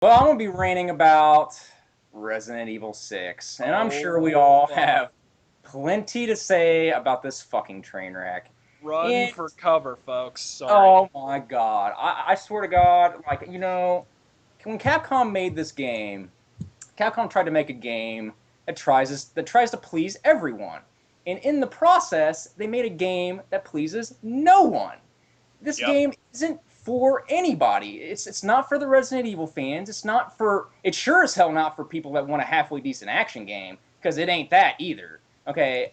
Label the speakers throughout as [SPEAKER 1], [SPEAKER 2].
[SPEAKER 1] Well, I'm going to be ranting about Resident Evil 6, and I'm sure we all
[SPEAKER 2] fuck.
[SPEAKER 1] have plenty to say about this fucking train wreck.
[SPEAKER 2] Run
[SPEAKER 1] And,
[SPEAKER 2] for cover, folks. Sorry.
[SPEAKER 1] oh my god, I swear to God, like, when Capcom made this game, Capcom tried to make a game that tries to please everyone. And in the process, they made a game that pleases no one. This
[SPEAKER 2] Yep.
[SPEAKER 1] game isn't for anybody. It's not for the Resident Evil fans. It's sure as hell not for people that want a halfway decent action game, because it ain't that either. Okay,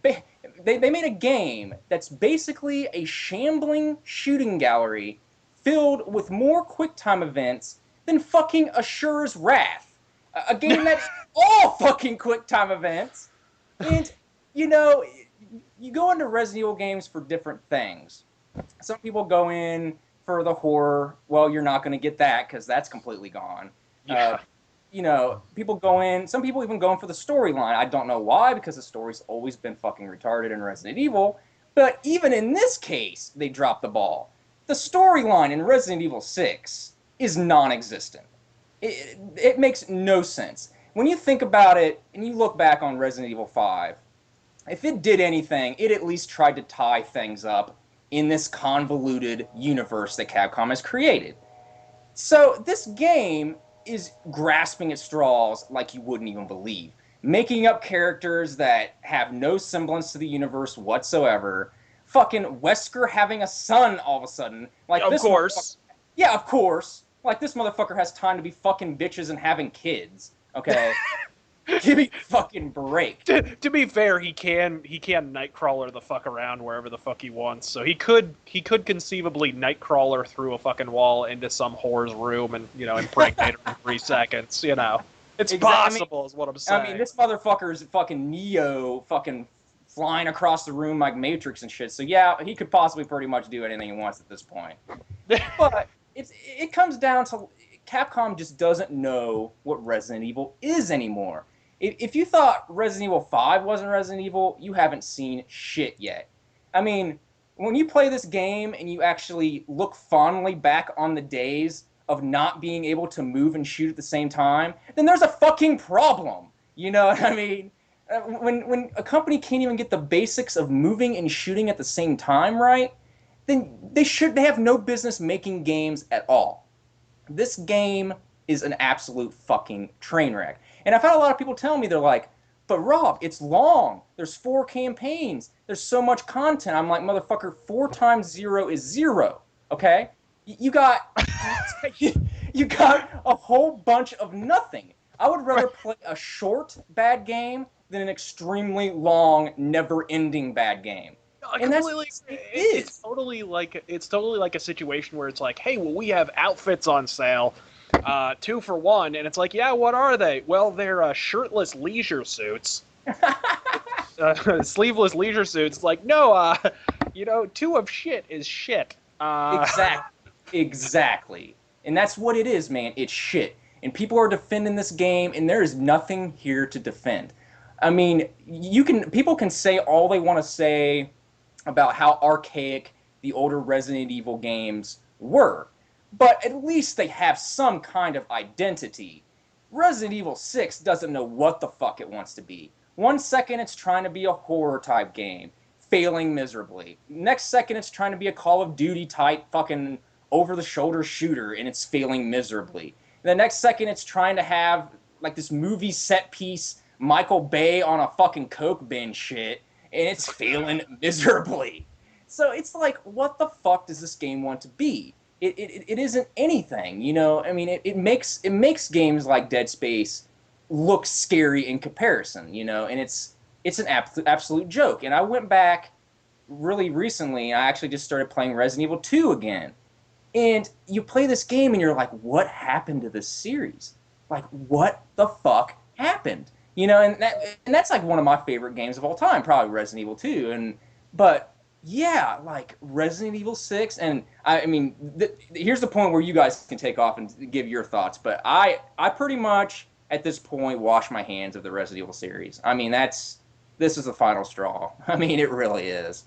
[SPEAKER 1] they made a game that's basically a shambling shooting gallery filled with more QuickTime events than fucking Assure's Wrath, a game that's all fucking QuickTime events. And you know, you go into Resident Evil games for different things. Some people go in for the horror. Well, you're not going to get that because that's completely gone. Uh,
[SPEAKER 2] Yeah.
[SPEAKER 1] People go in. Some people even go in for the storyline. I don't know why, because the story's always been fucking retarded in Resident Evil. But even in this case, they dropped the ball. The storyline in Resident Evil 6 is non-existent. It makes no sense. When you think about it and you look back on Resident Evil 5, if it did anything, it at least tried to tie things up in this convoluted universe that Capcom has created. So this game is grasping at straws like you wouldn't even believe, making up characters that have no semblance to the universe whatsoever. Fucking Wesker having a son all of a sudden, like
[SPEAKER 2] Of
[SPEAKER 1] this motherfucker.
[SPEAKER 2] course.
[SPEAKER 1] Yeah, of course. Like this motherfucker has time to be fucking bitches and having kids. Okay, give me a fucking break.
[SPEAKER 2] To be fair, he can Nightcrawler the fuck around wherever the fuck he wants. So he could conceivably Nightcrawler through a fucking wall into some whore's room and impregnate her in 3 seconds. It's
[SPEAKER 1] Exactly.
[SPEAKER 2] possible, is what I'm
[SPEAKER 1] I mean,
[SPEAKER 2] saying.
[SPEAKER 1] this motherfucker is fucking Neo, fucking flying across the room like Matrix and shit. So yeah, he could possibly pretty much do anything he wants at this point. But it comes down to Capcom just doesn't know what Resident Evil is anymore. If you thought Resident Evil 5 wasn't Resident Evil, you haven't seen shit yet. I mean, when you play this game and you actually look fondly back on the days of not being able to move and shoot at the same time, then there's a fucking problem. You know what I mean? When a company can't even get the basics of moving and shooting at the same time right, then they have no business making games at all. This game is an absolute fucking train wreck. And I've had a lot of people tell me, they're like, but Rob, it's long. There's 4 campaigns. There's so much content. I'm like, motherfucker, 4 times 0 is 0. Okay? You got you got a whole bunch of nothing. I would rather play a short bad game than an extremely long, never-ending bad game. And that's what
[SPEAKER 2] Completely.
[SPEAKER 1] this game
[SPEAKER 2] It's
[SPEAKER 1] is.
[SPEAKER 2] totally like a situation where it's like, hey, well, we have outfits on sale, 2 for 1, and it's like, yeah, what are they? Well, they're shirtless leisure suits, sleeveless leisure suits. It's like, no, two of shit is shit.
[SPEAKER 1] Exactly. Exactly. And that's what it is, man. It's shit. And people are defending this game, and there is nothing here to defend. I mean, people can say all they want to say about how archaic the older Resident Evil games were, but at least they have some kind of identity. Resident Evil 6 doesn't know what the fuck it wants to be. One second it's trying to be a horror type game, failing miserably. Next second it's trying to be a Call of Duty type fucking over the shoulder shooter and it's failing miserably. The next second it's trying to have like this movie set piece Michael Bay on a fucking coke bin shit and it's failing miserably. So it's like, what the fuck does this game want to be? It isn't anything, you know. I mean, it makes games like Dead Space look scary in comparison, you know, and it's an absolute joke. And I went back really recently. I actually just started playing Resident Evil 2 again, and you play this game and you're like, what happened to this series? Like, what the fuck happened? You know, and that's like one of my favorite games of all time, probably Resident Evil 2. But yeah, like Resident Evil 6, and I mean, here's the point where you guys can take off and give your thoughts. But I pretty much at this point wash my hands of the Resident Evil series. I mean, this is the final straw. I mean, it really is.